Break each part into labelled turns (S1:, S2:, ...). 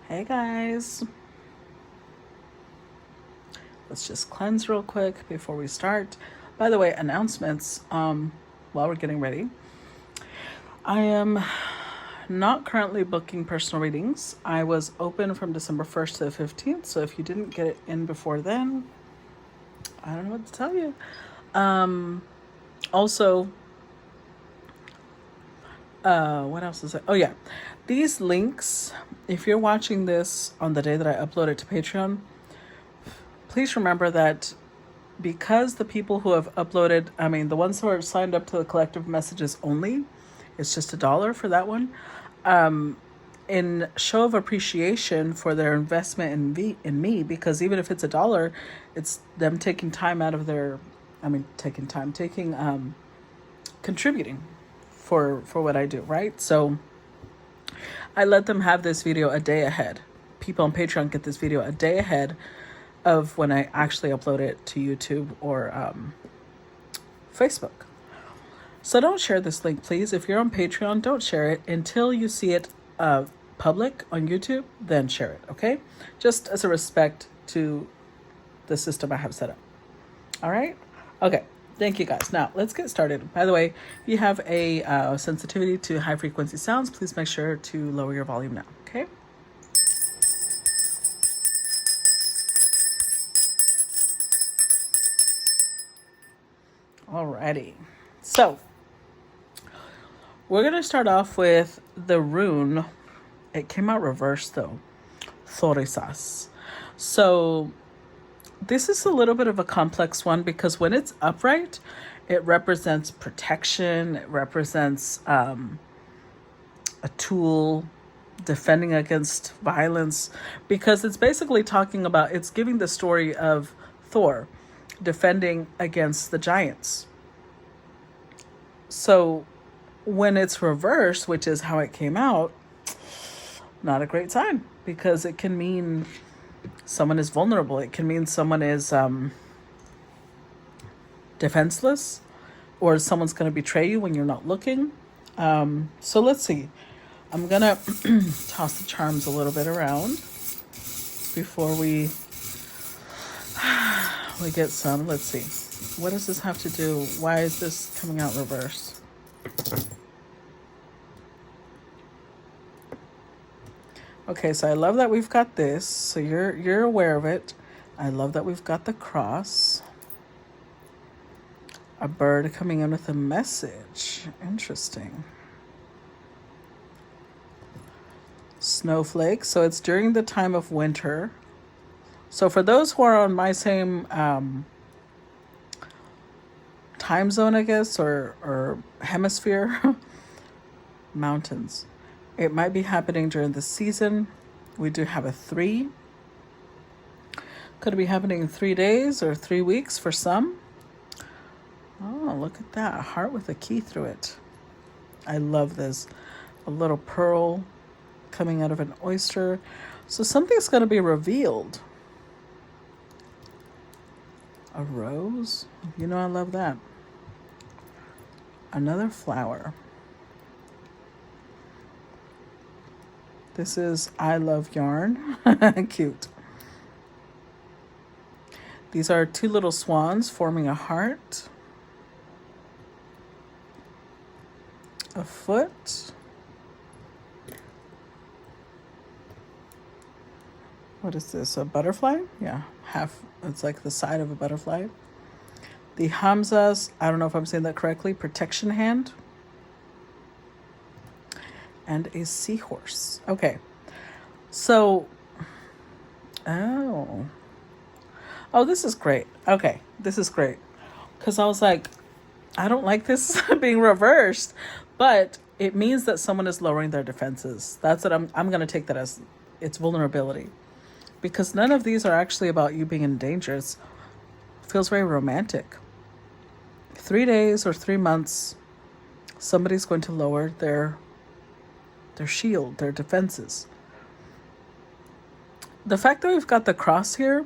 S1: Hey guys, let's just cleanse real quick before we start. By the way, announcements while we're getting ready. I am not currently booking personal readings. I was open from December 1st to the 15th, so if you didn't get it in before then, I don't know what to tell you. Also, what else is it? Oh yeah, these links, if you're watching this on the day that I upload it to Patreon, please remember that because the people who have uploaded, the ones who are signed up to the collective messages only, it's just $1 for that one. In show of appreciation for their investment in me, because even if it's $1, it's them taking time out of their, contributing for what I do, right? So I let them have this video a day ahead. People on Patreon get this video a day ahead of when I actually upload it to YouTube or Facebook. So don't share this link, please. If you're on Patreon, don't share it until you see it public on YouTube, then share it, okay? Just as a respect to the system I have set up. All right? Okay. Thank you, guys. Now, let's get started. By the way, if you have a sensitivity to high frequency sounds, please make sure to lower your volume now, okay? Alrighty. So, we're going to start off with the rune. It came out reversed, though. Thorisas. So, this is a little bit of a complex one because when it's upright, it represents protection. It represents a tool defending against violence, because it's basically talking about, it's giving the story of Thor defending against the giants. So when it's reversed, which is how it came out, not a great sign, because it can mean someone is vulnerable. It can mean someone is defenseless, or someone's going to betray you when you're not looking. So let's see. I'm going to toss the charms a little bit around before we get some. Let's see. What does this have to do? Why is this coming out reverse? Okay, so I love that we've got this. So you're aware of it. I love that we've got the cross. A bird coming in with a message. Interesting. Snowflakes. So it's during the time of winter. So for those who are on my same time zone, I guess, or hemisphere, mountains. It might be happening during the season. We do have a 3. Could be happening in 3 days or 3 weeks for some. Oh, look at that. A heart with a key through it. I love this. A little pearl coming out of an oyster. So something's going to be revealed. A rose. You know I love that. Another flower. This is I Love Yarn. Cute. These are 2 little swans forming a heart. A foot. What is this? A butterfly? Yeah, half. It's like the side of a butterfly. The Hamzas, I don't know if I'm saying that correctly, protection hand. And a seahorse. Okay. So, oh, this is great. Okay, this is great. Because I was like, I don't like this being reversed, but it means that someone is lowering their defenses. That's what I'm going to take that as, its vulnerability. Because none of these are actually about you being in danger. It feels very romantic. 3 days or 3 months, somebody's going to lower their shield, their defenses. The fact that we've got the cross here.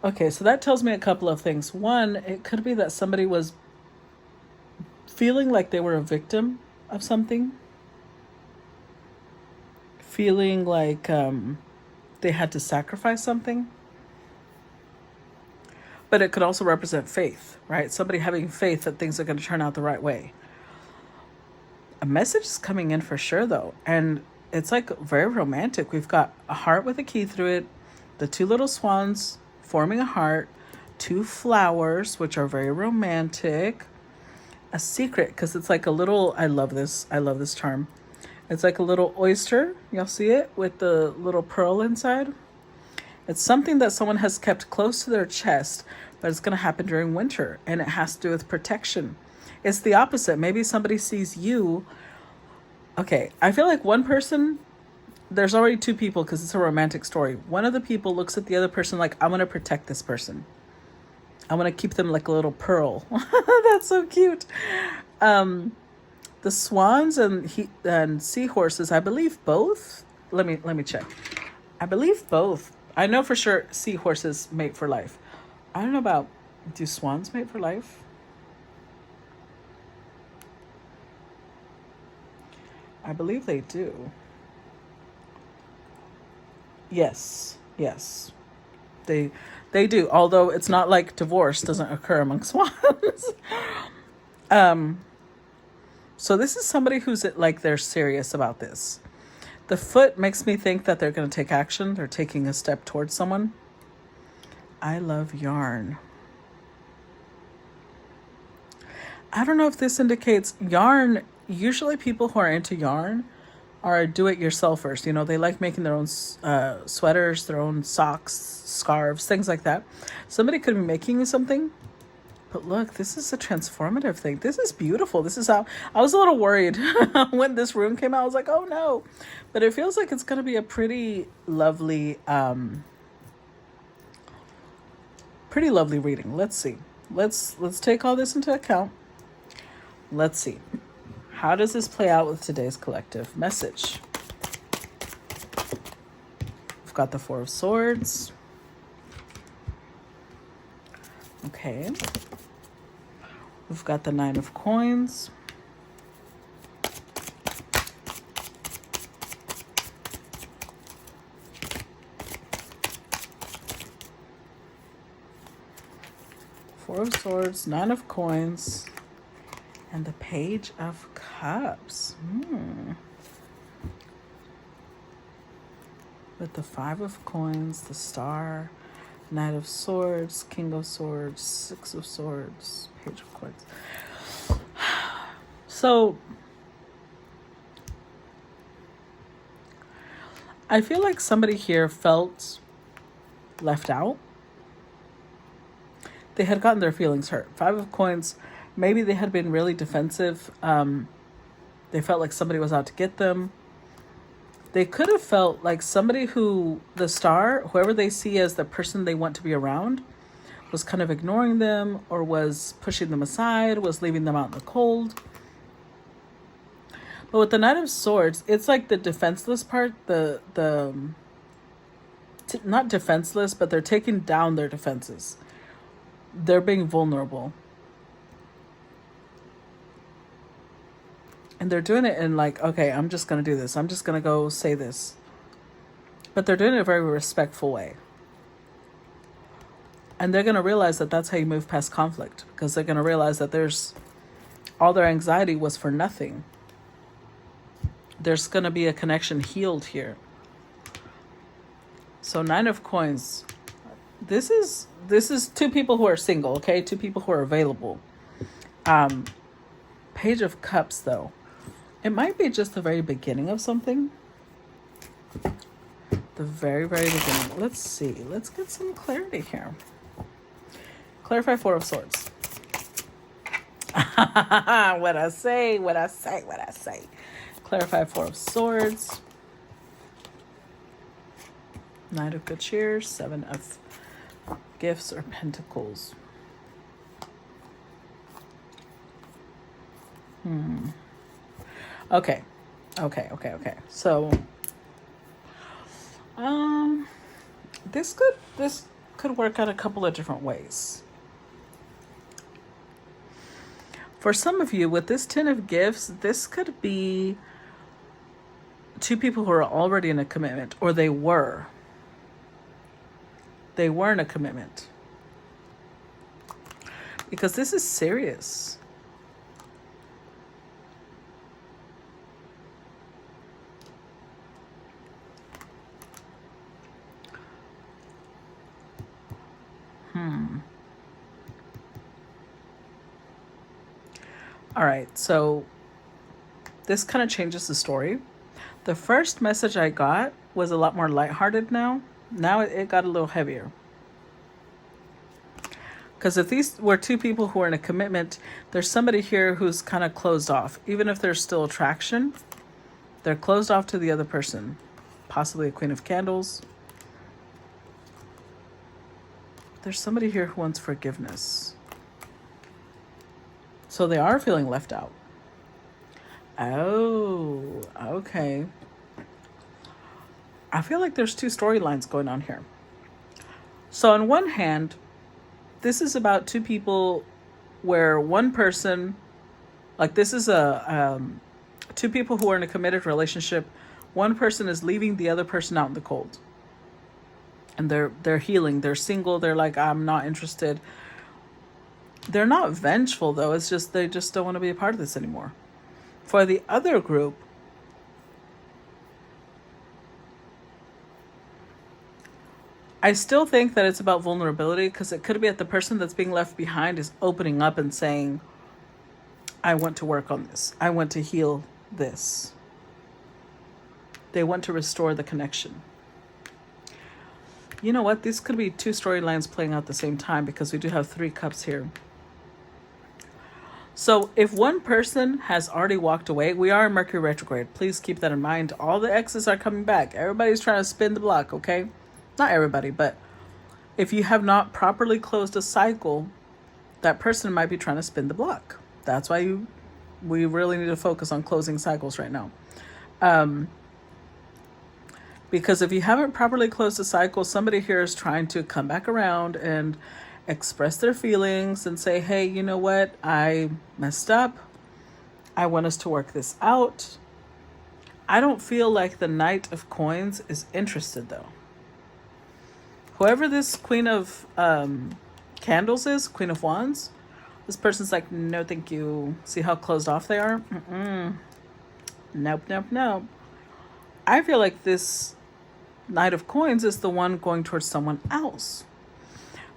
S1: Okay, so that tells me a couple of things. One, it could be that somebody was feeling like they were a victim of something. feeling like they had to sacrifice something. But it could also represent faith, right? Somebody having faith that things are going to turn out the right way. A message is coming in for sure, though. And it's like very romantic. We've got a heart with a key through it, the two little swans forming a heart, two flowers, which are very romantic, a secret, because it's like a little, I love this charm. It's like a little oyster. You'll see it with the little pearl inside. It's something that someone has kept close to their chest, but it's going to happen during winter, and it has to do with protection. It's the opposite. Maybe somebody sees you. Okay, I feel like one person, there's already two people because it's a romantic story. One of the people looks at the other person like, I want to protect this person. I want to keep them like a little pearl. That's so cute. The swans and seahorses, I believe both. Let me check. I believe both. I know for sure seahorses mate for life. I don't know about, do swans mate for life? I believe they do. Yes. They do, although it's not like divorce doesn't occur among swans. So this is somebody who's like, they're serious about this. The foot makes me think that they're going to take action. They're taking a step towards someone. I love yarn. I don't know if this indicates yarn. Usually people who are into yarn are do-it-yourselfers. You know, they like making their own sweaters, their own socks, scarves, things like that. Somebody could be making something. But look, this is a transformative thing. This is beautiful. This is how I was a little worried when this room came out. I was like, oh no. But it feels like it's going to be a pretty lovely reading. Let's see. Let's take all this into account. Let's see. How does this play out with today's collective message? We've got the Four of Swords. Okay. We've got the Nine of Coins. Four of Swords, Nine of Coins, and the Page of Cups. With the Five of Coins, the Star, Knight of Swords, King of Swords, Six of Swords, Page of Coins. So I feel like somebody here felt left out. They had gotten their feelings hurt. Five of Coins, maybe they had been really defensive. They felt like somebody was out to get them. They could have felt like somebody who, the Star, whoever they see as the person they want to be around, was kind of ignoring them or was pushing them aside, was leaving them out in the cold. But with the Knight of Swords, it's like the defenseless part, not defenseless, but they're taking down their defenses. They're being vulnerable. And they're doing it in like, okay, I'm just going to do this. I'm just going to go say this. But they're doing it in a very respectful way. And they're going to realize that that's how you move past conflict. Because they're going to realize that all their anxiety was for nothing. There's going to be a connection healed here. So Nine of Coins. This is two people who are single, okay? Two people who are available. Page of Cups, though. It might be just the very beginning of something. The very, very beginning. Let's see. Let's get some clarity here. Clarify Four of Swords. What I say. Clarify Four of Swords. Knight of Good Cheer. Seven of Gifts or Pentacles. Okay. So, this could work out a couple of different ways. For some of you, with this Ten of Gifts, this could be two people who are already in a commitment, or they were in a commitment, because this is serious. All right, so this kind of changes the story. The first message I got was a lot more lighthearted now. Now it got a little heavier. Because if these were two people who are in a commitment, there's somebody here who's kind of closed off. Even if there's still attraction, they're closed off to the other person. Possibly a Queen of Candles. There's somebody here who wants forgiveness. So they are feeling left out. Oh, okay. I feel like there's two storylines going on here. So on one hand, this is about two people where one person, like this is two people who are in a committed relationship. One person is leaving the other person out in the cold. And they're healing. They're single. They're like, I'm not interested. They're not vengeful though. It's just they just don't want to be a part of this anymore. For the other group, I still think that it's about vulnerability, because it could be that the person that's being left behind is opening up and saying, I want to work on this. I want to heal this. They want to restore the connection. You know what? These could be two storylines playing out at the same time, because we do have 3 cups here. So if one person has already walked away, we are in Mercury retrograde. Please keep that in mind. All the exes are coming back. Everybody's trying to spin the block, okay? Not everybody, but if you have not properly closed a cycle, that person might be trying to spin the block. That's why we really need to focus on closing cycles right now. Because if you haven't properly closed a cycle, somebody here is trying to come back around and express their feelings and say, hey, you know what? I messed up. I want us to work this out. I don't feel like the Knight of Coins is interested though. Whoever this Queen of Candles is, Queen of Wands, this person's like, no, thank you. See how closed off they are? Nope, nope, nope. I feel like this Knight of Coins is the one going towards someone else.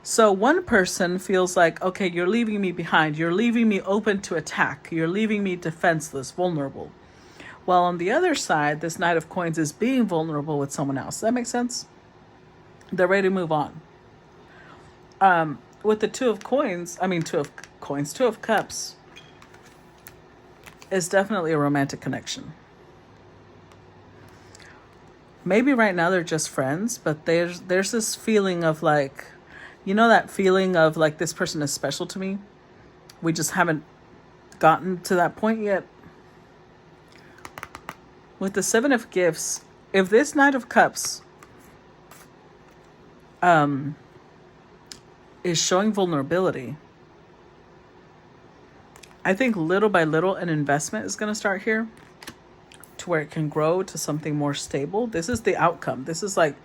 S1: So one person feels like, okay, you're leaving me behind. You're leaving me open to attack. You're leaving me defenseless, vulnerable. While on the other side, this Knight of Coins is being vulnerable with someone else. Does that make sense? They're ready to move on. With the Two of Cups is definitely a romantic connection. Maybe right now they're just friends, but there's this feeling of like, you know, that feeling of like, this person is special to me. We just haven't gotten to that point yet. With the Seven of Gifts, if this Knight of Cups is showing vulnerability, I think little by little an investment is going to start here to where it can grow to something more stable. This is the outcome. This is like,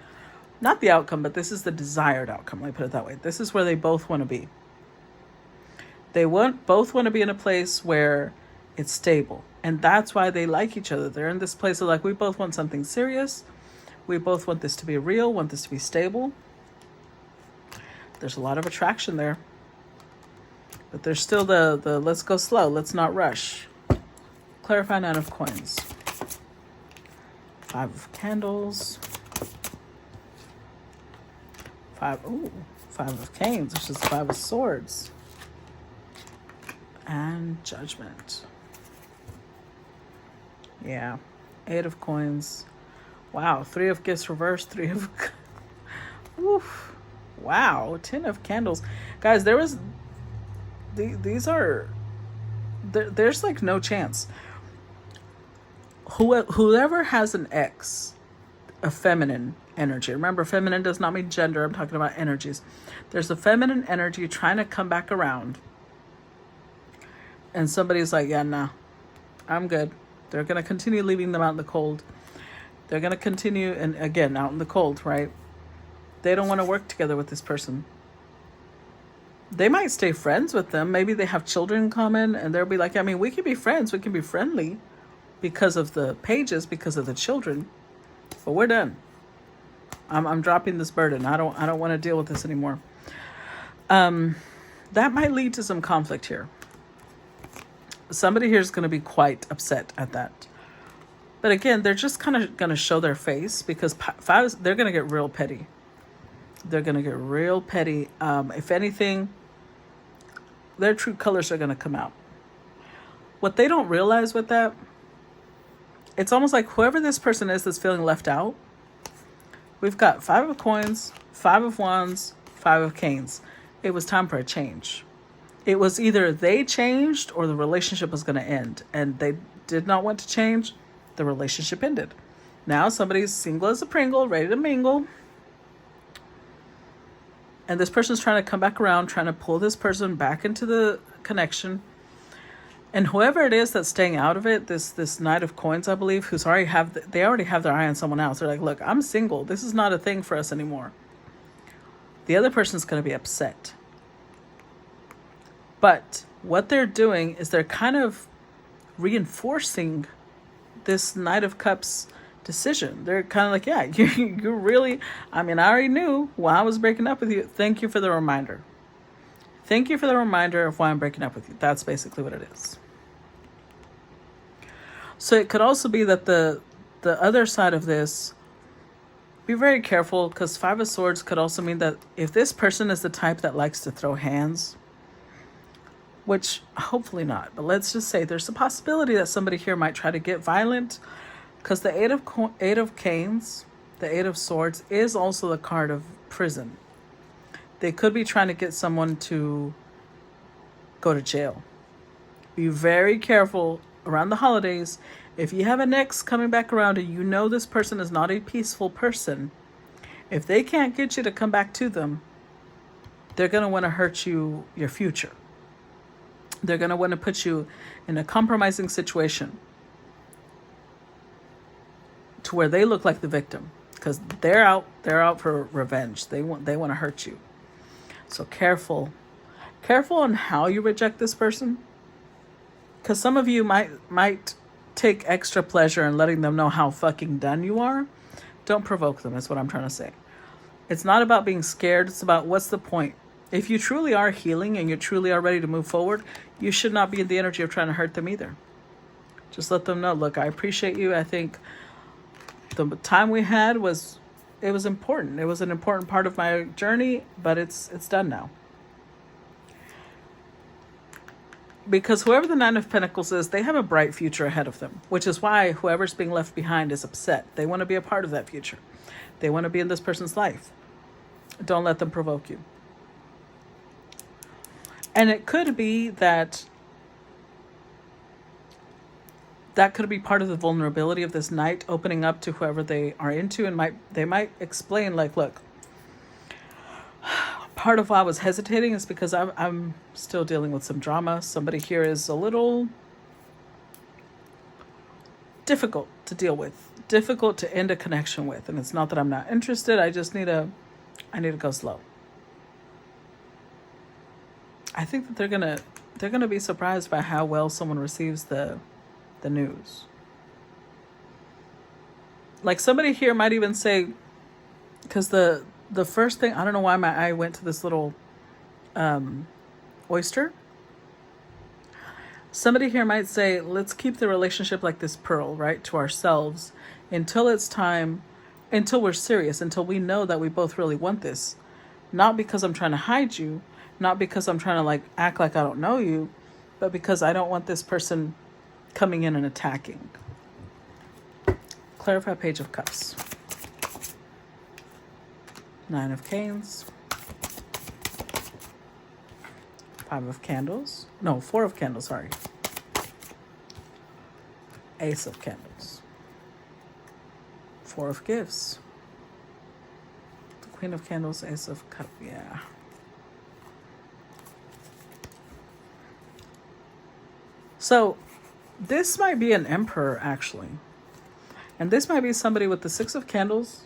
S1: not the outcome, but this is the desired outcome. Let me put it that way. This is where they both want to be. They both want to be in a place where it's stable. And that's why they like each other. They're in this place of like, we both want something serious. We both want this to be real, want this to be stable. There's a lot of attraction there. But there's still the let's go slow, let's not rush. Clarify Nine of Coins. 5 of Candles. 5 of Canes, which is 5 of Swords. And Judgment. Yeah. 8 of Coins. Wow. 3 of Gifts reversed. 3 of... Oof. Wow. 10 of Candles. Guys, there was... These are... There's like no chance. Whoever has an ex, a feminine energy. Remember, feminine does not mean gender. I'm talking about energies. There's a feminine energy trying to come back around. And somebody's like, yeah, nah, I'm good. They're going to continue leaving them out in the cold. They're going to continue, and again, out in the cold, right? They don't want to work together with this person. They might stay friends with them. Maybe they have children in common, and they'll be like, I mean, we can be friends. We can be friendly because of the pages, because of the children. But we're done. I'm dropping this burden. I don't want to deal with this anymore. That might lead to some conflict here. Somebody here is going to be quite upset at that. But again, they're just kind of going to show their face, because fives, they're going to get real petty. They're going to get real petty. If anything, their true colors are going to come out. What they don't realize with that, it's almost like whoever this person is that's feeling left out, we've got 5 of coins, 5 of wands, 5 of canes. It was time for a change. It was either they changed or the relationship was going to end. And they did not want to change. The relationship ended. Now somebody's single as a Pringle, ready to mingle. And this person's trying to come back around, trying to pull this person back into the connection. And whoever it is that's staying out of it, this Knight of Coins, I believe, who's already they already have their eye on someone else. They're like, look, I'm single. This is not a thing for us anymore. The other person's going to be upset. But what they're doing is they're kind of reinforcing this Knight of Cups decision. They're kind of like, yeah, you really, I mean, I already knew why I was breaking up with you. Thank you for the reminder. Thank you for the reminder of why I'm breaking up with you. That's basically what it is. So it could also be that the other side of this, be very careful, because 5 of Swords could also mean that if this person is the type that likes to throw hands, which hopefully not, but let's just say there's a possibility that somebody here might try to get violent, because the Eight of Canes, the 8 of Swords, is also the card of prison. They could be trying to get someone to go to jail. Be very careful around the holidays. If you have an ex coming back around and you know this person is not a peaceful person, if they can't get you to come back to them, they're going to want to hurt you, your future. They're going to want to put you in a compromising situation to where they look like the victim, because they're out for revenge. They want to hurt you. So careful on how you reject this person, because some of you might take extra pleasure in letting them know how fucking done you are. Don't provoke them, is what I'm trying to say. It's not about being scared. It's about, what's the point? If you truly are healing and you truly are ready to move forward, you should not be in the energy of trying to hurt them either. Just let them know, look, I appreciate you. I think the time we had was important. It was an important part of my journey, but it's done now. Because whoever the 9 of Pentacles is, they have a bright future ahead of them, which is why whoever's being left behind is upset. They want to be a part of that future. They want to be in this person's life. Don't let them provoke you. And it could be that could be part of the vulnerability of this Knight opening up to whoever they are into, and they might explain, like, look, part of why I was hesitating is because I'm still dealing with some drama. Somebody here is a little difficult to deal with, difficult to end a connection with. And it's not that I'm not interested. I just need to go slow. I think that they're gonna be surprised by how well someone receives the news. Like, somebody here might even say, because the first thing, I don't know why my eye went to this little oyster. Somebody here might say, let's keep the relationship like this pearl, right, to ourselves until it's time, until we're serious, until we know that we both really want this. Not because I'm trying to hide you, not because I'm trying to like act like I don't know you, but because I don't want this person coming in and attacking. Clarify Page of Cups. 9 of Canes. 5 of Candles. No, 4 of Candles, sorry. Ace of Candles. 4 of Gifts. The Queen of Candles, Ace of Cups, yeah. So this might be an Emperor, actually. And this might be somebody with the Six of Candles.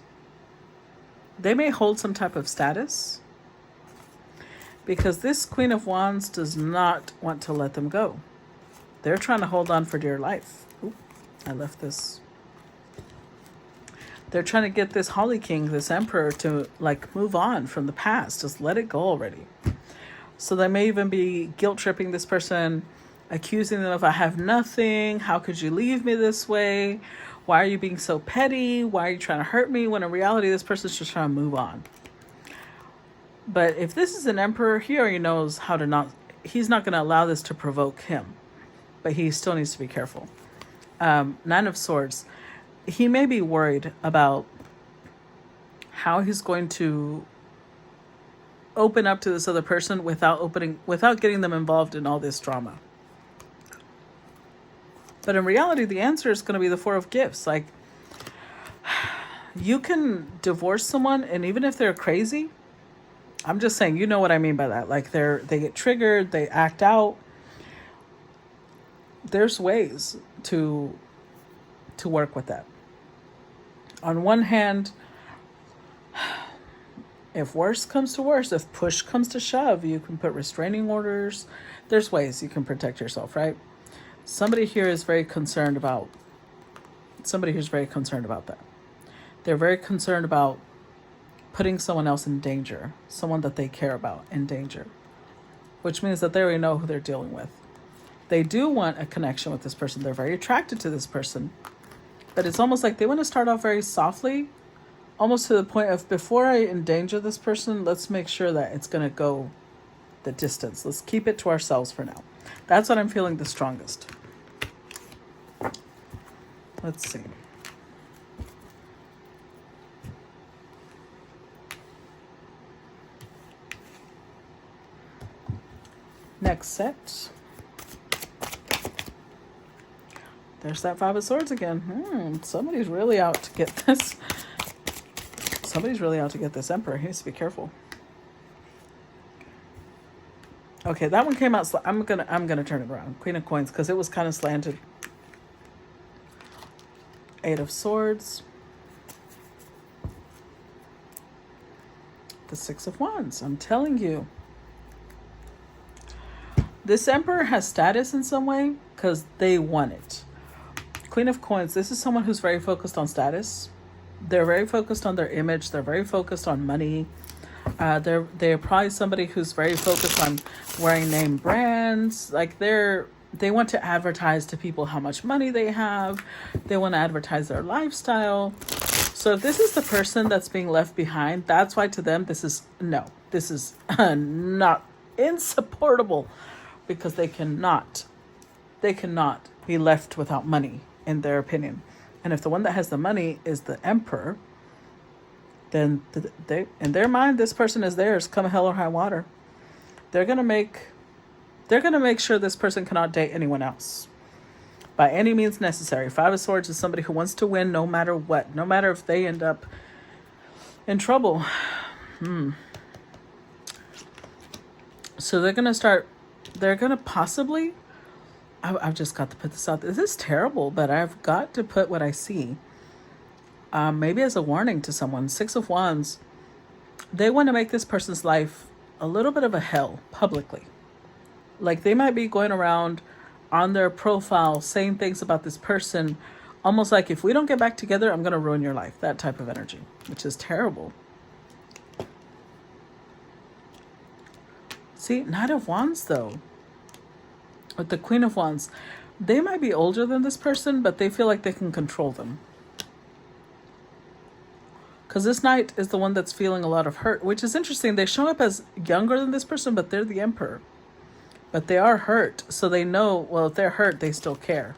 S1: They may hold some type of status because this Queen of Wands does not want to let them go. They're trying to hold on for dear life. Oop, I left this. They're trying to get this Holly King, this Emperor, to like move on from the past. Just let it go already. So they may even be guilt tripping this person, accusing them of, I have nothing. How could you leave me this way? Why are you being so petty? Why are you trying to hurt me? When in reality, this person's just trying to move on. But if this is an Emperor, he already knows how to not, he's not going to allow this to provoke him. But he still needs to be careful. Nine of Swords. He may be worried about how he's going to open up to this other person without getting them involved in all this drama. But in reality, the answer is going to be the Four of Gifts. Like, you can divorce someone, and even if they're crazy, I'm just saying, you know what I mean by that. Like, they get triggered, they act out. There's ways to work with that. On one hand, if worse comes to worse, if push comes to shove, you can put restraining orders. There's ways you can protect yourself, right? Somebody here is very concerned about that. They're very concerned about putting someone else in danger, someone that they care about in danger, which means that they already know who they're dealing with. They do want a connection with this person. They're very attracted to this person. But it's almost like they want to start off very softly, almost to the point of, before I endanger this person, let's make sure that it's going to go the distance. Let's keep it to ourselves for now. That's what I'm feeling the strongest. Let's see. Next set. There's that Five of Swords again. Somebody's really out to get this. Somebody's really out to get this Emperor. He needs to be careful. Okay, that one came out. I'm gonna turn it around. Queen of Coins, because it was kind of slanted. Eight of Swords. The Six of Wands. I'm telling you. This Emperor has status in some way because they want it. Queen of Coins, this is someone who's very focused on status. They're very focused on their image. They're very focused on money. They're probably somebody who's very focused on wearing name brands. Like, they want to advertise to people how much money they have. They want to advertise their lifestyle. So if this is the person that's being left behind, that's why to them this is not insupportable, because they cannot be left without money, in their opinion. And if the one that has the money is the Emperor, then they, in their mind, this person is theirs, come hell or high water. They're gonna make sure this person cannot date anyone else by any means necessary. Five of Swords is somebody who wants to win no matter what, no matter if they end up in trouble. So they're gonna possibly, I've just got to put this out. This is terrible, but I've got to put what I see. Maybe as a warning to someone. Six of Wands, they want to make this person's life a little bit of a hell publicly. Like, they might be going around on their profile saying things about this person, almost like, if we don't get back together, I'm going to ruin your life. That type of energy, which is terrible. See, Knight of Wands, though, with the Queen of Wands, they might be older than this person, but they feel like they can control them. Because this Knight is the one that's feeling a lot of hurt, which is interesting. They show up as younger than this person, but they're the Emperor. But they are hurt, so they know, well, if they're hurt, they still care.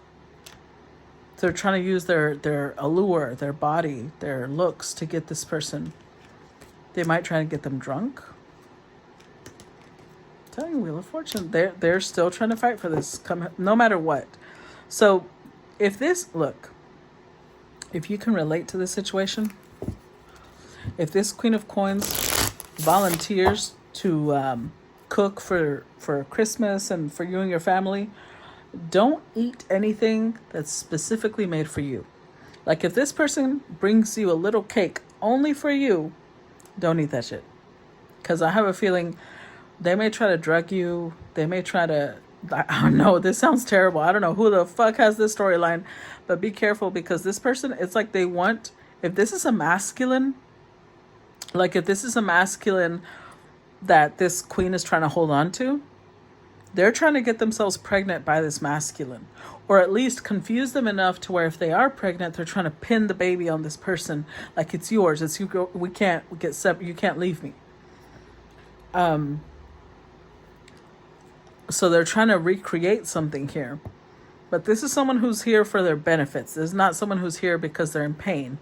S1: So they're trying to use their allure, their body, their looks to get this person. They might try to get them drunk. I'm telling you, Wheel of Fortune, they're still trying to fight for this, no matter what. So if you can relate to this situation, if this Queen of Coins volunteers to cook for Christmas and for you and your family, don't eat anything that's specifically made for you. Like if this person brings you a little cake only for you, don't eat that shit. Because I have a feeling they may try to drug you. They may try to, I don't know, this sounds terrible. I don't know who the fuck has this storyline. But be careful, because this person, it's like they want, if this is a masculine, like if this is a masculine that this queen is trying to hold on to, they're trying to get themselves pregnant by this masculine, or at least confuse them enough to where if they are pregnant, they're trying to pin the baby on this person, like it's yours, it's you. We can't get separate. You can't leave me. So they're trying to recreate something here, but this is someone who's here for their benefits. This is not someone who's here because they're in pain.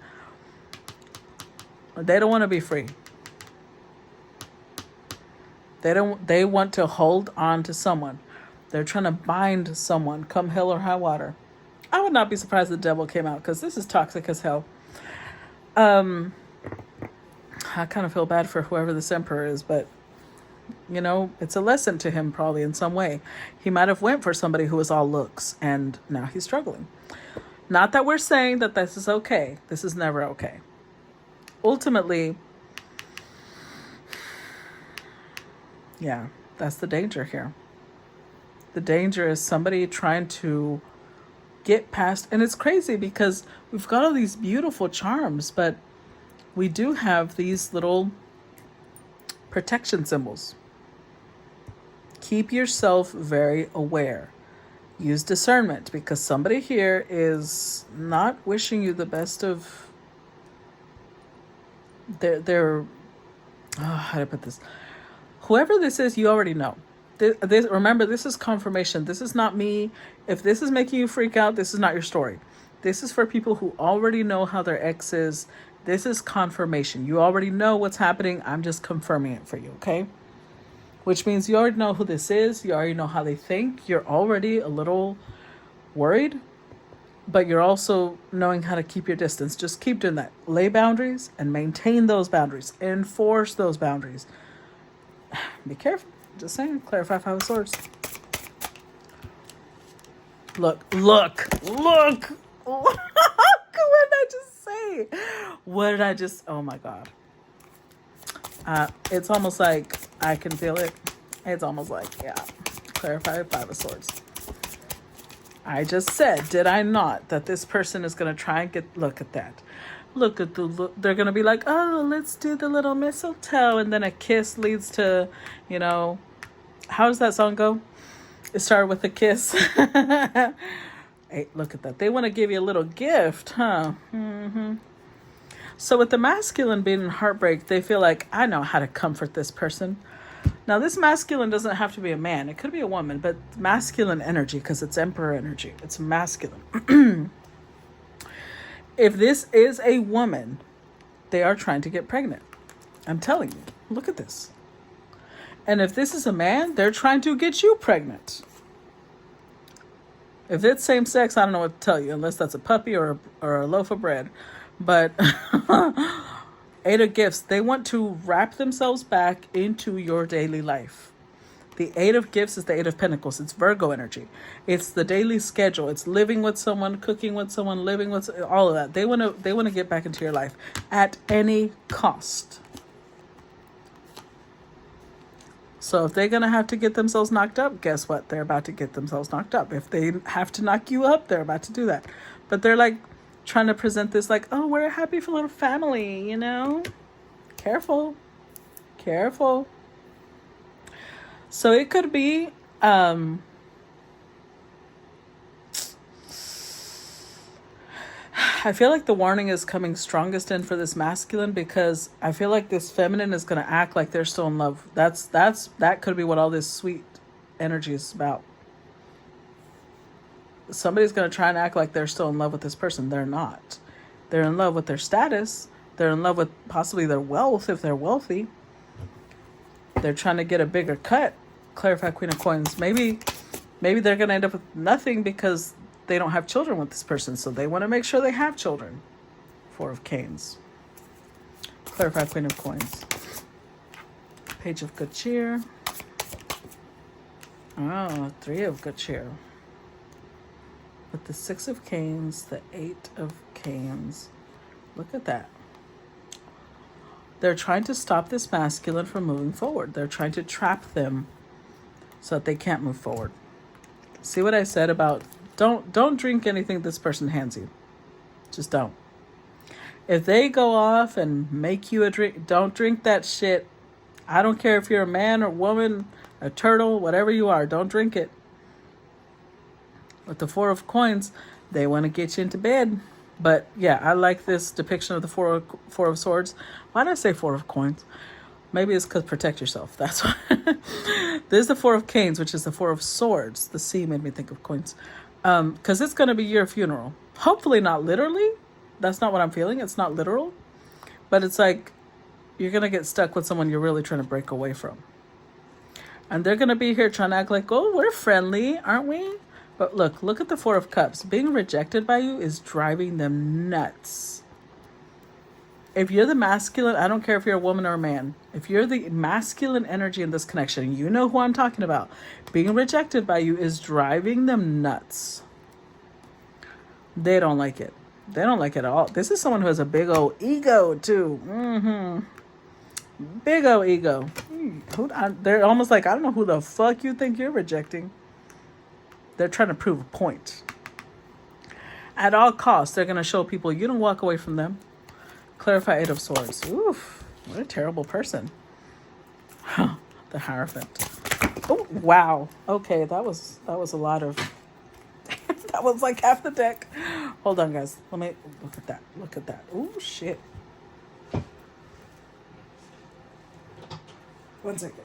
S1: They don't want to be free. They want to hold on to someone. They're trying to bind someone, come hell or high water. I would not be surprised if the devil came out, because this is toxic as hell. I kind of feel bad for whoever this emperor is, but you know, it's a lesson to him probably in some way. He might have went for somebody who was all looks, and now he's struggling. Not that we're saying that this is okay. This is never okay. Ultimately, yeah, that's the danger here. The danger is somebody trying to get past, and it's crazy because we've got all these beautiful charms, but we do have these little protection symbols. Keep yourself very aware. Use discernment, because somebody here is not wishing you the best of their how to put this. Whoever this is, you already know. This, remember, this is confirmation. This is not me. If this is making you freak out, this is not your story. This is for people who already know how their ex is. This is confirmation. You already know what's happening. I'm just confirming it for you, okay? Which means you already know who this is. You already know how they think. You're already a little worried, but you're also knowing how to keep your distance. Just keep doing that. Lay boundaries and maintain those boundaries. Enforce those boundaries. Be careful. Just saying. Clarify Five of Swords. Look. What did I just say? What did I just... Oh, my God. It's almost like I can feel it. It's almost like, yeah. Clarify Five of Swords. I just said, did I not, that this person is going to try and get... Look at that. Look at the look. They're going to be like, oh, let's do the little mistletoe. And then a kiss leads to, you know... How does that song go? It started with a kiss. Hey, look at that. They want to give you a little gift, huh? Mm-hmm. So with the masculine being in heartbreak, they feel like, I know how to comfort this person. Now, this masculine doesn't have to be a man. It could be a woman, but masculine energy, because it's emperor energy. It's masculine. If this is a woman, they are trying to get pregnant. I'm telling you. Look at this. And if this is a man, they're trying to get you pregnant. If it's same sex, I don't know what to tell you, unless that's a puppy or a loaf of bread. But Eight of Gifts, they want to wrap themselves back into your daily life. The Eight of Gifts is the Eight of Pentacles. It's Virgo energy. It's the daily schedule. It's living with someone, cooking with someone, living with all of that. They want to get back into your life at any cost. So if they're going to have to get themselves knocked up, guess what? They're about to get themselves knocked up. If they have to knock you up, they're about to do that. But they're like trying to present this like, oh, we're a happy little family, you know? Careful. Careful. So it could be, I feel like the warning is coming strongest in for this masculine, because I feel like this feminine is going to act like they're still in love. That could be what all this sweet energy is about. Somebody's going to try and act like they're still in love with this person. They're not. They're in love with their status. They're in love with possibly their wealth if they're wealthy. They're trying to get a bigger cut. Clarify Queen of Coins. Maybe they're going to end up with nothing because they don't have children with this person, so they want to make sure they have children. Four of Canes. Clarify Queen of Coins. Page of Good Cheer. Oh, Three of Good Cheer. With the Six of Canes, the Eight of Canes. Look at that. They're trying to stop this masculine from moving forward. They're trying to trap them so that they can't move forward. See what I said about don't drink anything this person hands you. Just don't. If they go off and make you a drink, don't drink that shit. I don't care if you're a man or woman, a turtle, whatever you are, don't drink it. With the Four of Coins, they want to get you into bed. But yeah, I like this depiction of the Four of Swords. Why did I say Four of Coins? Maybe it's because protect yourself. That's why. There's the Four of Canes, which is the Four of Swords. The C made me think of coins. Because it's going to be your funeral. Hopefully not literally. That's not what I'm feeling. It's not literal. But it's like you're going to get stuck with someone you're really trying to break away from. And they're going to be here trying to act like, oh, we're friendly, aren't we? But look at the Four of Cups. Being rejected by you is driving them nuts. If you're the masculine, I don't care if you're a woman or a man. If you're the masculine energy in this connection, you know who I'm talking about. Being rejected by you is driving them nuts. They don't like it. They don't like it at all. This is someone who has a big old ego too. Big old ego. They're almost like, I don't know who the fuck you think you're rejecting. They're trying to prove a point. At all costs, they're going to show people you don't walk away from them. Clarify Eight of Swords. Oof, what a terrible person. The Hierophant. Oh, wow. Okay, that was a lot of... That was like half the deck. Hold on, guys. Let me look at that. Look at that. Oh, shit. One second.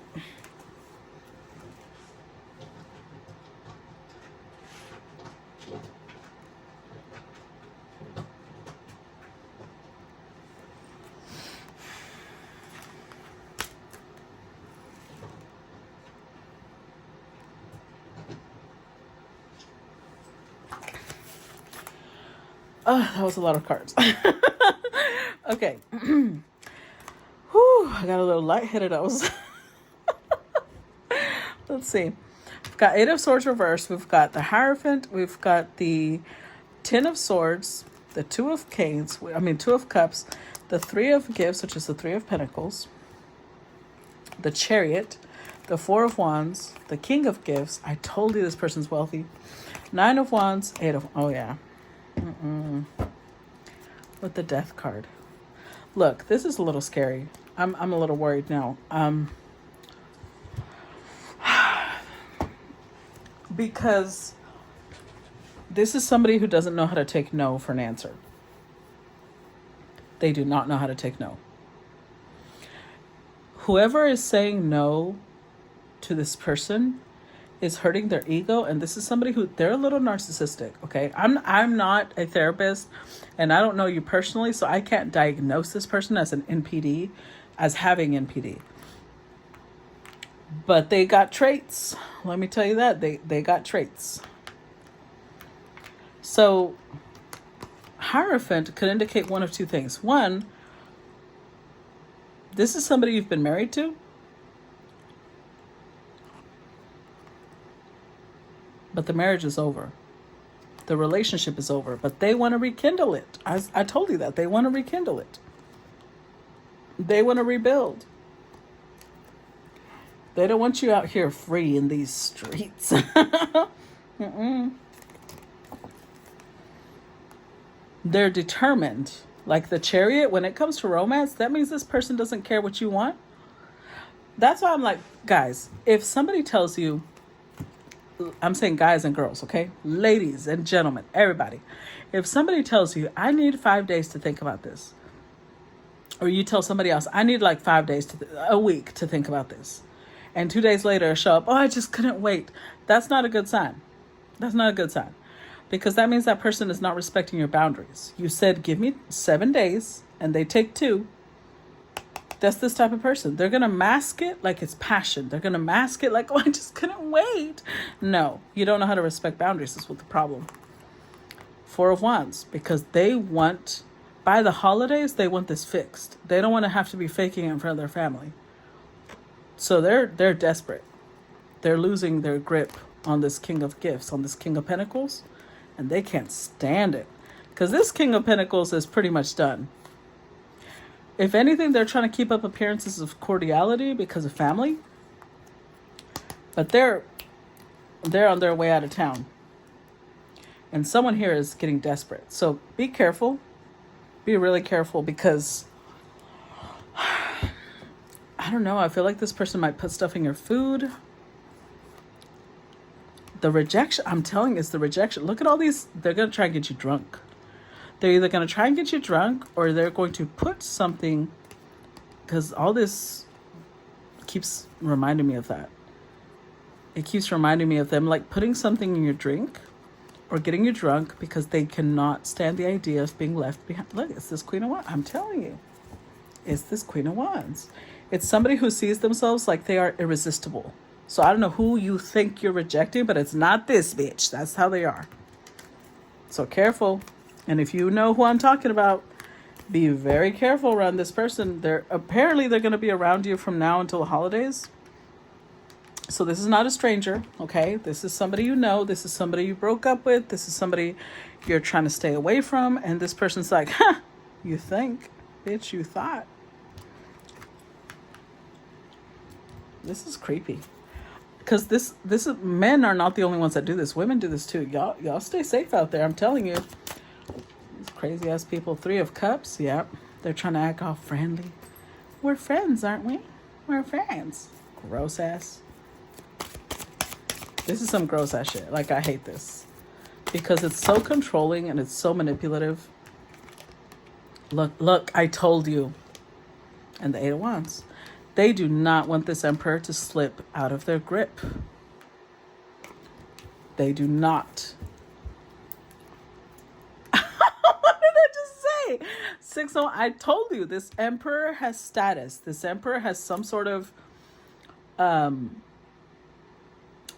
S1: Oh, that was a lot of cards. Okay. Whew, I got a little lightheaded. Let's see. We've got Eight of Swords reversed. We've got the Hierophant. We've got the Ten of Swords. The Two of Cups. The Three of Gifts, which is the Three of Pentacles. The Chariot. The Four of Wands. The King of Gifts. I told you this person's wealthy. Nine of Wands. Oh yeah. With the Death card. Look, this is a little scary. I'm a little worried now. Because this is somebody who doesn't know how to take no for an answer. They do not know how to take no. Whoever is saying no to this person is hurting their ego, and this is somebody who they're a little narcissistic. Okay, I'm not a therapist, and I don't know you personally, so I can't diagnose this person as an NPD, as having NPD. But they got traits. Let me tell you that they got traits. So Hierophant could indicate one of two things. One, this is somebody you've been married to, but the marriage is over. The relationship is over, but they want to rekindle it. I told you that. They want to rekindle it. They want to rebuild. They don't want you out here free in these streets. They're determined. Like the Chariot, when it comes to romance, that means this person doesn't care what you want. That's why I'm like, guys, if somebody tells you, I'm saying guys and girls, okay? Ladies and gentlemen, everybody. If somebody tells you, I need 5 days to think about this. Or you tell somebody else, I need like 5 days, a week to think about this. And 2 days later show up, oh, I just couldn't wait. That's not a good sign. That's not a good sign. Because that means that person is not respecting your boundaries. You said, give me 7 days, and they take 2. That's this type of person. They're going to mask it like it's passion. They're going to mask it like, oh, I just couldn't wait. No, you don't know how to respect boundaries. That's what the problem. Four of Wands, because they want, by the holidays, they want this fixed. They don't want to have to be faking it in front of their family. So they're desperate. They're losing their grip on this King of Gifts, on this King of Pentacles. and they can't stand it. Because this King of Pentacles is pretty much done. If anything, they're trying to keep up appearances of cordiality because of family. But they're on their way out of town. And someone here is getting desperate. So be careful. Be really careful, because I don't know. I feel like this person might put stuff in your food. The rejection, I'm telling you, is the rejection. Look at all these. They're going to try and get you drunk. They're either going to try and get you drunk, or they're going to put something, because all this keeps reminding me of that. It keeps reminding me of them like putting something in your drink or getting you drunk because they cannot stand the idea of being left behind. Look, it's this Queen of Wands. I'm telling you. It's this Queen of Wands. It's somebody who sees themselves like they are irresistible. So I don't know who you think you're rejecting, but it's not this bitch. That's how they are. So careful. And if you know who I'm talking about, be very careful around this person. They're going to be around you from now until the holidays. So this is not a stranger, okay? This is somebody you know. This is somebody you broke up with. This is somebody you're trying to stay away from. And this person's like, huh, you think, bitch, you thought. This is creepy. Because this is, men are not the only ones that do this. Women do this too. Y'all stay safe out there. I'm telling you. These crazy ass people. 3 of Cups. Yep. They're trying to act all friendly. We're friends, aren't we? We're friends. Gross ass. This is some gross ass shit. Like, I hate this. Because it's so controlling and it's so manipulative. Look, I told you. And the 8 of Wands. They do not want this Emperor to slip out of their grip. They do not. What did I just say? 6 of, I told you, this Emperor has status. This Emperor has some sort of,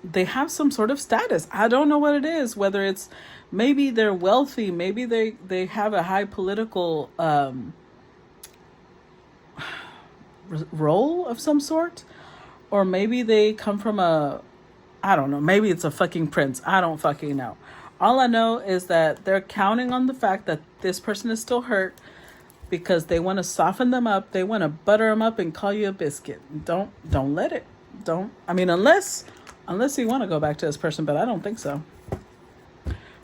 S1: they have some sort of status. I don't know what it is. Whether it's, maybe they're wealthy. Maybe they have a high political, role of some sort, or maybe they come from I don't know, maybe it's a fucking prince. I don't fucking know. All I know is that they're counting on the fact that this person is still hurt, because they want to soften them up. They want to butter them up and call you a biscuit. Don't let it. I mean, unless you want to go back to this person, but I don't think so.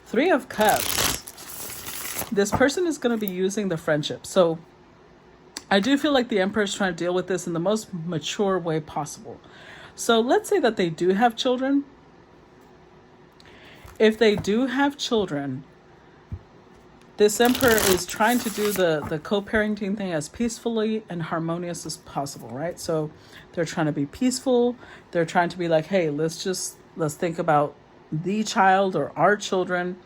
S1: 3 of Cups. This person is going to be using the friendship. So I do feel like the Emperor is trying to deal with this in the most mature way possible. So let's say that they do have children. If they do have children, this Emperor is trying to do the co-parenting thing as peacefully and harmonious as possible, right? So they're trying to be peaceful. They're trying to be like, hey, let's think about the child or our children.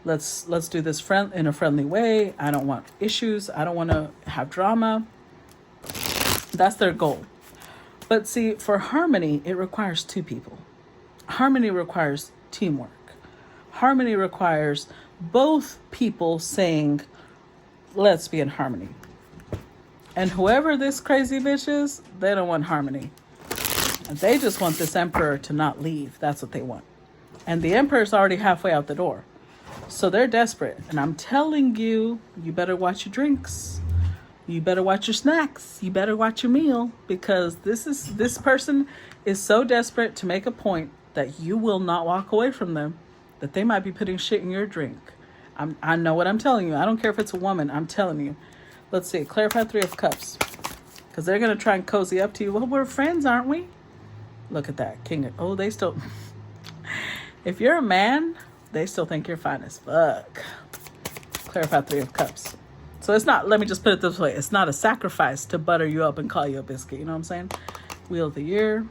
S1: Let's do this in a friendly way. I don't want issues. I don't want to have drama. That's their goal. But see, for harmony, it requires 2 people. Harmony requires teamwork. Harmony requires both people saying, let's be in harmony. And whoever this crazy bitch is, they don't want harmony. They just want this Emperor to not leave. That's what they want. And the Emperor's already halfway out the door. So they're desperate. And I'm telling you, you better watch your drinks. You better watch your snacks. You better watch your meal, because this person is so desperate to make a point that you will not walk away from them, that they might be putting shit in your drink. I know what I'm telling you. I don't care if it's a woman. I'm telling you. Let's see. Clarify 3 of Cups. Because they're going to try and cozy up to you. Well, we're friends, aren't we? Look at that. King of... Oh, they still... If you're a man, they still think you're fine as fuck. Clarify 3 of Cups. So it's not, let me just put it this way. It's not a sacrifice to butter you up and call you a biscuit. You know what I'm saying? Wheel of the Year.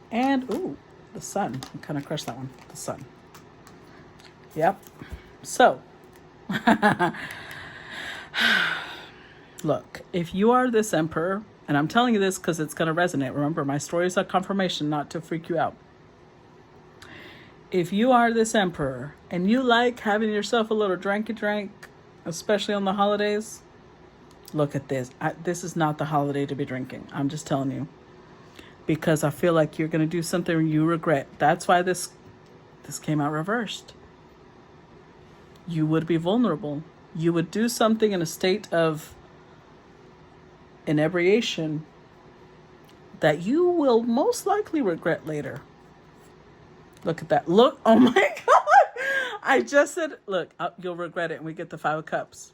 S1: And, ooh, the Sun. I kind of crushed that one. The Sun. Yep. So, look, if you are this Emperor, and I'm telling you this because it's going to resonate. Remember, my stories are confirmation, not to freak you out. If you are this Emperor and you like having yourself a little dranky drink, especially on the holidays, look at this. This is not the holiday to be drinking. I'm just telling you. because I feel like you're going to do something you regret. That's why this came out reversed. You would be vulnerable. You would do something in a state of inebriation that you will most likely regret later. Look at that. Look. Oh my God. I just said, look, you'll regret it. And we get the 5 of Cups.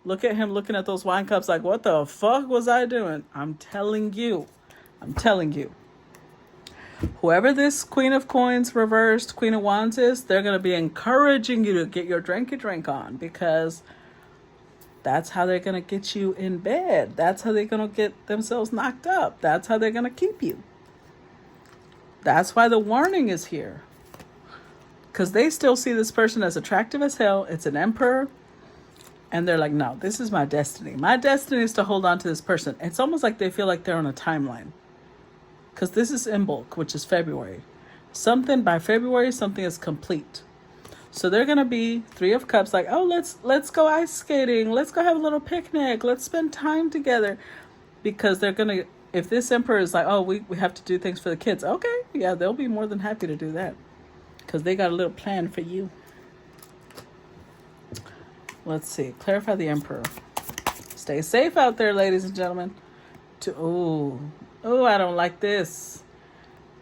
S1: Look at him looking at those wine cups like, what the fuck was I doing? I'm telling you. Whoever this Queen of Coins reversed, Queen of Wands is, they're going to be encouraging you to get your drinky drink on, because that's how they're going to get you in bed. That's how they're going to get themselves knocked up. That's how they're going to keep you. That's why the warning is here. Because they still see this person as attractive as hell. It's an emperor. And they're like, no, this is my destiny. My destiny is to hold on to this person. It's almost like they feel like they're on a timeline. Because this is in bulk, which is February. By February, something is complete. So they're going to be 3 of Cups, like, oh, let's go ice skating. Let's go have a little picnic. Let's spend time together. Because they're going to, if this emperor is like, oh, we have to do things for the kids. Okay, yeah, they'll be more than happy to do that. Because they got a little plan for you. Let's see. Clarify the emperor. Stay safe out there, ladies and gentlemen. Oh, I don't like this.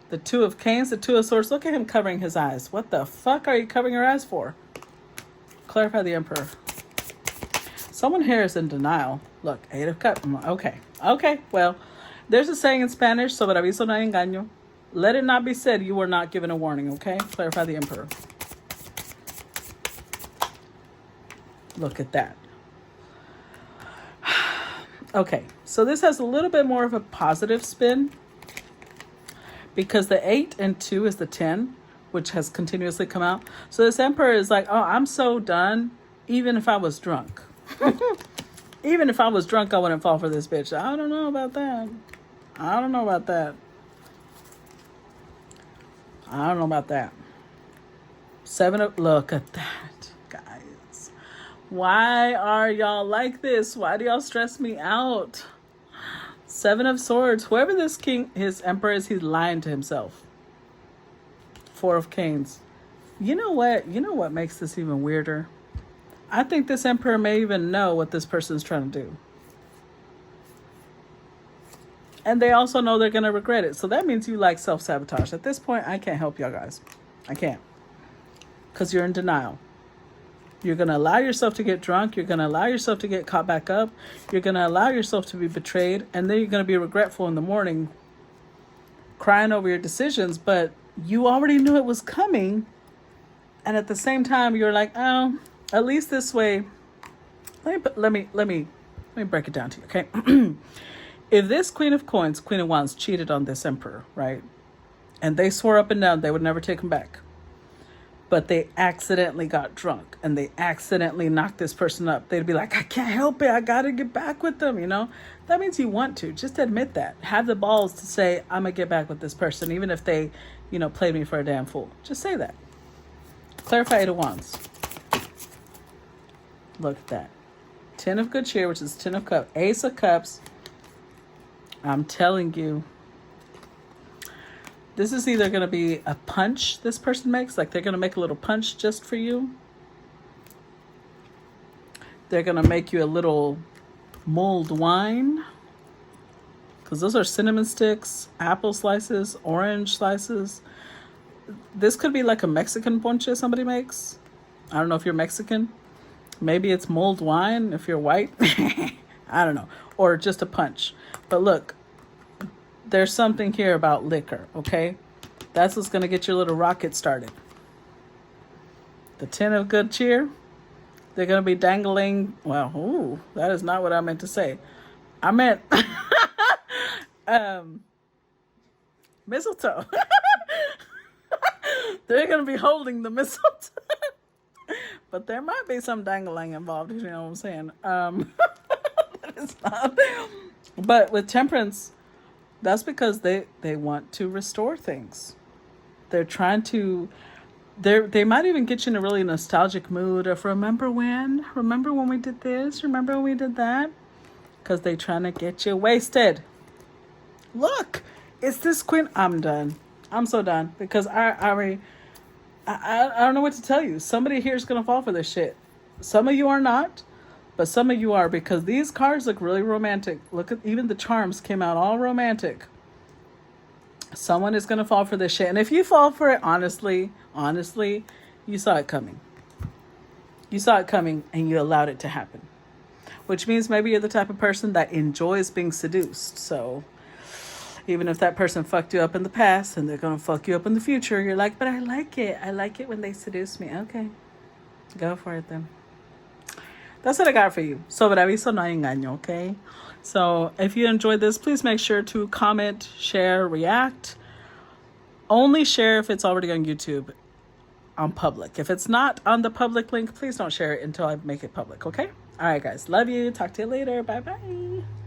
S1: The 2 of Canes, the 2 of Swords. Look at him covering his eyes. What the fuck are you covering your eyes for? Clarify the emperor. Someone here is in denial. Look, 8 of Cups. Okay. Well, there's a saying in Spanish, sobre aviso no hay engaño. Let it not be said you were not given a warning, okay? Clarify the emperor. Look at that. Okay, so this has a little bit more of a positive spin, because the 8 and 2 is the 10, which has continuously come out. So this emperor is like, oh, I'm so done. Even if I was drunk. Even if I was drunk, I wouldn't fall for this bitch. I don't know about that. I don't know about that. 7 of, look at that, guys. Why are y'all like this? Why do y'all stress me out? 7 of Swords. Whoever this king, his emperor is, he's lying to himself. 4 of Canes. You know what? You know what makes this even weirder? I think this emperor may even know what this person's trying to do. And they also know they're going to regret it. So that means you like self-sabotage. At this point, I can't help y'all guys. I can't. Because you're in denial. You're going to allow yourself to get drunk. You're going to allow yourself to get caught back up. You're going to allow yourself to be betrayed. And then you're going to be regretful in the morning, crying over your decisions. But you already knew it was coming. And at the same time, you're like, oh, at least this way. Let me break it down to you, okay? If this Queen of Coins, Queen of Wands, cheated on this emperor, right? And they swore up and down they would never take him back. But they accidentally got drunk and they accidentally knocked this person up. They'd be like, I can't help it. I got to get back with them, you know? That means you want to. Just admit that. Have the balls to say, I'm going to get back with this person, even if they, played me for a damn fool. Just say that. Clarify 8 of Wands. Look at that. 10 of Good Cheer, which is 10 of Cups. Ace of Cups. I'm telling you, this is either going to be a punch this person makes, like they're going to make a little punch just for you. They're going to make you a little mulled wine, because those are cinnamon sticks, apple slices, orange slices. This could be like a Mexican ponche somebody makes. I don't know if you're Mexican. Maybe it's mulled wine if you're white. I don't know. Or just a punch. But look, there's something here about liquor, okay? That's what's going to get your little rocket started. The 10 of Good Cheer, they're going to be dangling. Well, ooh, that is not what I meant to say. I meant mistletoe. They're going to be holding the mistletoe. But there might be some dangling involved, you know what I'm saying? That is not. But with Temperance, that's because they want to restore things. They're trying to, they might even get you in a really nostalgic mood of remember when we did this? Remember when we did that? Because they're trying to get you wasted. Look, It's this queen. I'm done. I'm so done because I don't know what to tell you. Somebody here is gonna fall for this shit. Some of you are not, but some of you are, because these cards look really romantic. Look at, even the charms came out all romantic. Someone is gonna fall for this shit, and if you fall for it, honestly, you saw it coming. You saw it coming, and you allowed it to happen. Which means maybe you're the type of person that enjoys being seduced. So even if that person fucked you up in the past and they're going to fuck you up in the future, you're like, but I like it. I like it when they seduce me. Okay, go for it then. That's what I got for you. Sobre aviso no hay engaño, okay? So if you enjoyed this, please make sure to comment, share, react. Only share if it's already on YouTube on public. If it's not on the public link, please don't share it until I make it public, okay? All right, guys. Love you. Talk to you later. Bye-bye.